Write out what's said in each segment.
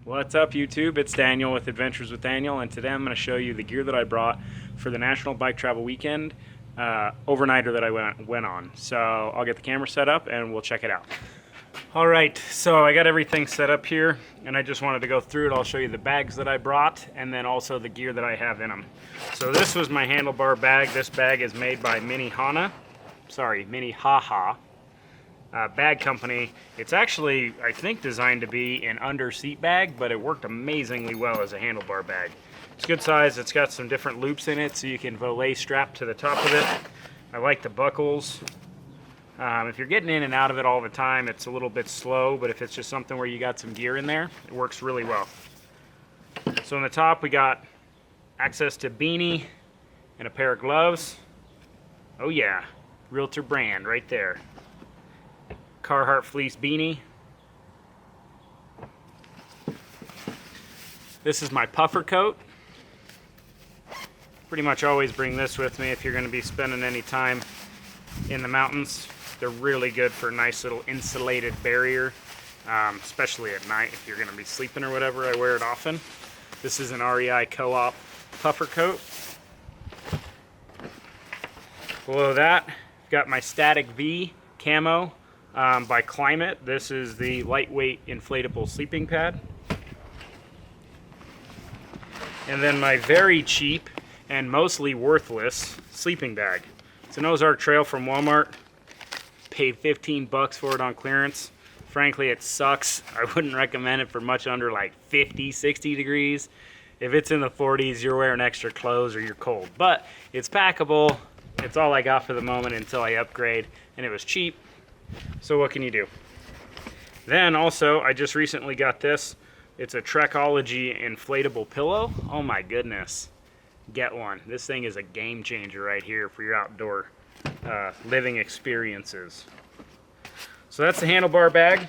What's up, YouTube? It's Daniel with Adventures with Daniel, and today I'm going to show you the gear that I brought for the National Bike Travel Weekend overnighter that I went on. So I'll get the camera set up and we'll check it out. All right, so I got everything set up here, and I just wanted to go through it. I'll show you the bags that I brought and then also the gear that I have in them. So this was my handlebar bag. This bag is made by Minnehaha bag company. It's actually, I think, designed to be an under seat bag, but it worked amazingly well as a handlebar bag. It's good size. It's got some different loops in it so you can volet strap to the top of it. I like the buckles. If you're getting in and out of it all the time, it's a little bit slow, but if it's just something where you got some gear in there, it works really well. So on the top we got access to beanie and a pair of gloves. Oh yeah, Realtor brand right there. Carhartt fleece beanie. This is my puffer coat. Pretty much always bring this with me if you're going to be spending any time in the mountains. They're really good for a nice little insulated barrier, especially at night if you're going to be sleeping or whatever. I wear it often. This is an REI Co-op puffer coat. Below that, I've got my Static V camo by Climate. This is the lightweight inflatable sleeping pad. And then my very cheap and mostly worthless sleeping bag. It's an Ozark Trail from Walmart. Paid 15 bucks for it on clearance. Frankly, it sucks. I wouldn't recommend it for much under like 50, 60 degrees. If it's in the 40s, you're wearing extra clothes or you're cold. But it's packable. It's all I got for the moment until I upgrade, and it was cheap. So what can you do? Then also, I just recently got this. It's a Trekology inflatable pillow. Oh my goodness. Get one. This thing is a game changer right here for your outdoor living experiences. So that's the handlebar bag.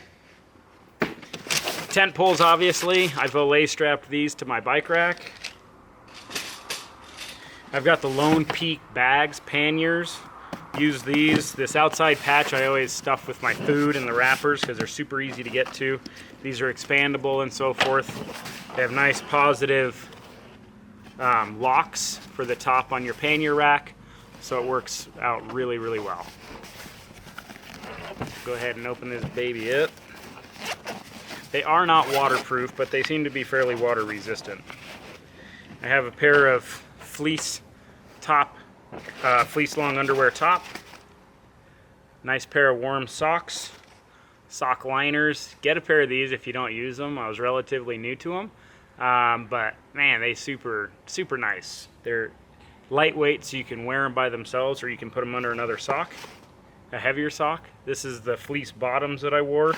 Tent poles, obviously. I volet strapped these to my bike rack. I've got the Lone Peak bags, panniers. Use these. This outside patch I always stuff with my food and the wrappers because they're super easy to get to. These are expandable and so forth. They have nice positive locks for the top on your pannier rack, so it works out really, really well. Go ahead and open this baby up. They are not waterproof, but they seem to be fairly water resistant. I have a pair of fleece long underwear top. Nice pair of warm socks. Sock liners. Get a pair of these if you don't use them. I was relatively new to them. But man, they super nice. They're lightweight, so you can wear them by themselves or you can put them under another sock, a heavier sock. This is the fleece bottoms that I wore.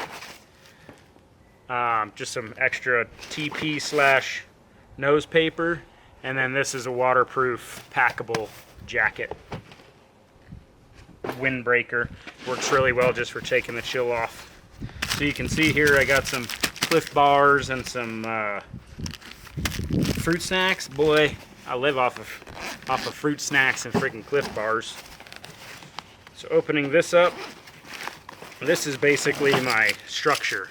Just some extra TP / nose paper. And then this is a waterproof packable jacket. Windbreaker. Works really well just for taking the chill off. So you can see here I got some Cliff bars and some fruit snacks. Boy, I live off of fruit snacks and freaking Cliff bars. So opening this up, this is basically my structure.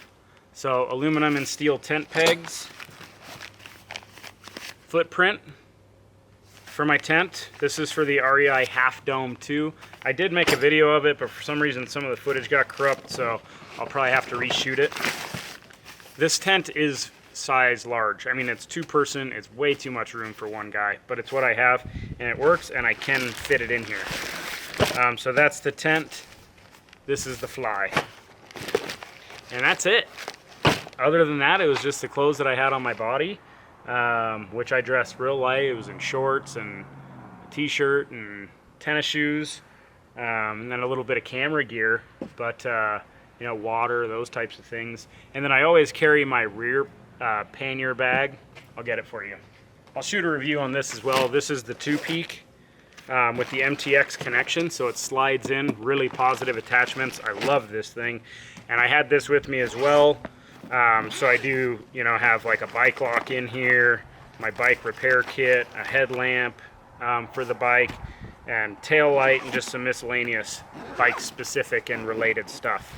So aluminum and steel tent pegs, footprint for my tent. This is for the REI Half Dome 2. I did make a video of it, but for some reason some of the footage got corrupt, so I'll probably have to reshoot it. This tent is size large. I mean, it's 2-person. It's way too much room for one guy, but it's what I have, and it works, and I can fit it in here. So that's the tent. This is the fly. And that's it. Other than that, it was just the clothes that I had on my body, which I dressed real light. It was in shorts and a t-shirt and tennis shoes, and then a little bit of camera gear, but you know, water, those types of things. And then I always carry my rear pannier bag. I'll get it for you. I'll shoot a review on this as well. This is the Two Peak with the MTX connection, so it slides in. Really positive attachments. I love this thing, and I had this with me as well. So I do, you know, have like a bike lock in here, my bike repair kit, a headlamp for the bike, and tail light, and just some miscellaneous bike specific and related stuff.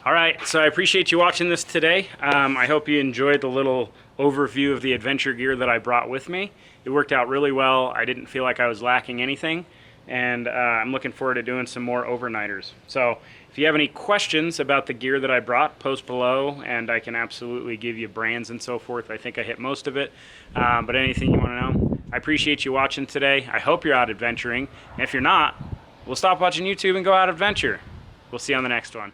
All right, so I appreciate you watching this today. I hope you enjoyed the little overview of the adventure gear that I brought with me. It worked out really well. I didn't feel like I was lacking anything, and I'm looking forward to doing some more overnighters. So if you have any questions about the gear that I brought, post below, and I can absolutely give you brands and so forth. I think I hit most of it, but anything you want to know. I appreciate you watching today. I hope you're out adventuring, and if you're not, we'll stop watching YouTube and go out adventure. We'll see you on the next one.